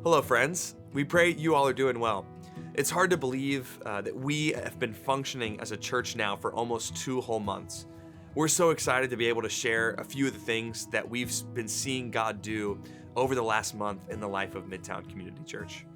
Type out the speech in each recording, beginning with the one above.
Hello, friends. We pray you all are doing well. It's hard to believe that we have been functioning as a church now for almost 2 whole months. We're so excited to be able to share a few of the things that we've been seeing God do over the last month in the life of Midtown Community Church.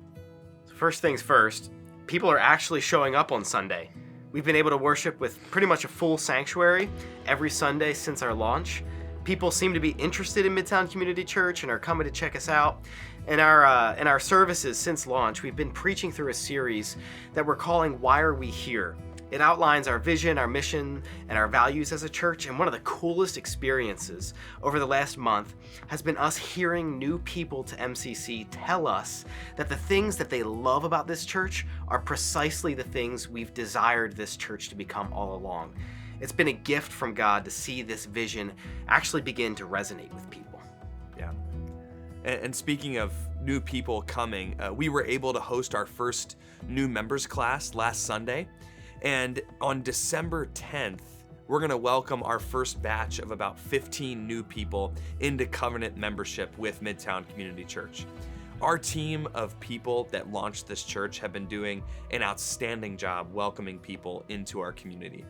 First things first, people are actually showing up on Sunday. We've been able to worship with pretty much a full sanctuary every Sunday since our launch. People seem to be interested in Midtown Community Church and are coming to check us out. In our services since launch, we've been preaching through a series that we're calling Why Are We Here? It outlines our vision, our mission, and our values as a church, and one of the coolest experiences over the last month has been us hearing new people to MCC tell us that the things that they love about this church are precisely the things we've desired this church to become all along. It's been a gift from God to see this vision actually begin to resonate with people. Yeah. And speaking of new people coming, we were able to host our first new members class last Sunday. And on December 10th, we're going to welcome our first batch of about 15 new people into covenant membership with Midtown Community Church. Our team of people that launched this church have been doing an outstanding job welcoming people into our community.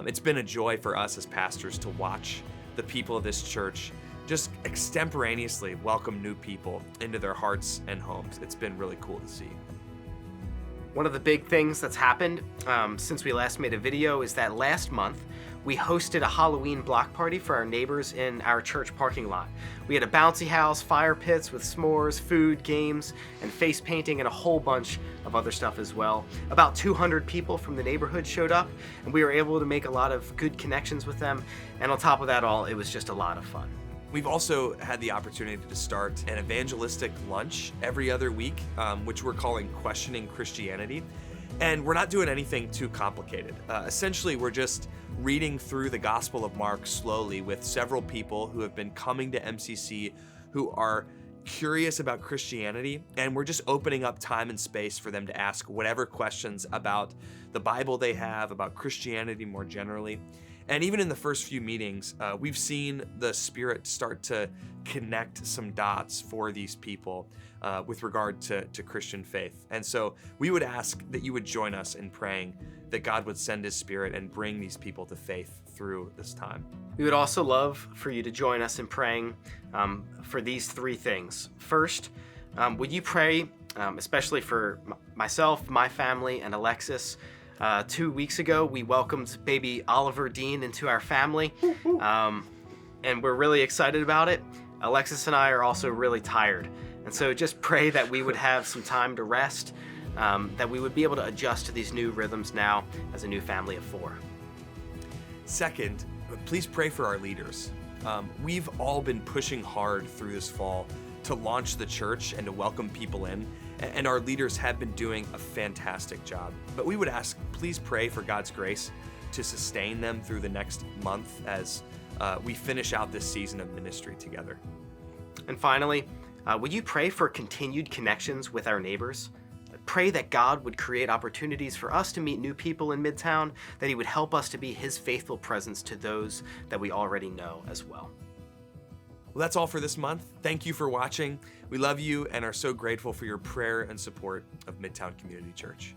It's been a joy for us as pastors to watch the people of this church just extemporaneously welcome new people into their hearts and homes. It's been really cool to see. One of the big things that's happened since we last made a video is that last month we hosted a Halloween block party for our neighbors in our church parking lot. We had a bouncy house, fire pits with s'mores, food, games, and face painting, and a whole bunch of other stuff as well. About 200 people from the neighborhood showed up, and we were able to make a lot of good connections with them. And on top of that all, it was just a lot of fun. We've also had the opportunity to start an evangelistic lunch every other week, which we're calling Questioning Christianity. And we're not doing anything too complicated. Essentially, we're just reading through the Gospel of Mark slowly with several people who have been coming to MCC who are curious about Christianity, and we're just opening up time and space for them to ask whatever questions about the Bible they have, about Christianity more generally. And even in the first few meetings, we've seen the Spirit start to connect some dots for these people with regard to Christian faith. And so we would ask that you would join us in praying that God would send His Spirit and bring these people to faith through this time. We would also love for you to join us in praying for these 3 things. First, would you pray, especially for myself, my family, and Alexis? 2 weeks ago, we welcomed baby Oliver Dean into our family, and we're really excited about it. Alexis and I are also really tired, and so just pray that we would have some time to rest, that we would be able to adjust to these new rhythms now as a new family of 4. Second, please pray for our leaders. We've all been pushing hard through this fall to launch the church and to welcome people in, and our leaders have been doing a fantastic job. But we would ask, please pray for God's grace to sustain them through the next month as we finish out this season of ministry together. And finally, would you pray for continued connections with our neighbors? Pray that God would create opportunities for us to meet new people in Midtown, that He would help us to be His faithful presence to those that we already know as well. Well, that's all for this month. Thank you for watching. We love you and are so grateful for your prayer and support of Midtown Community Church.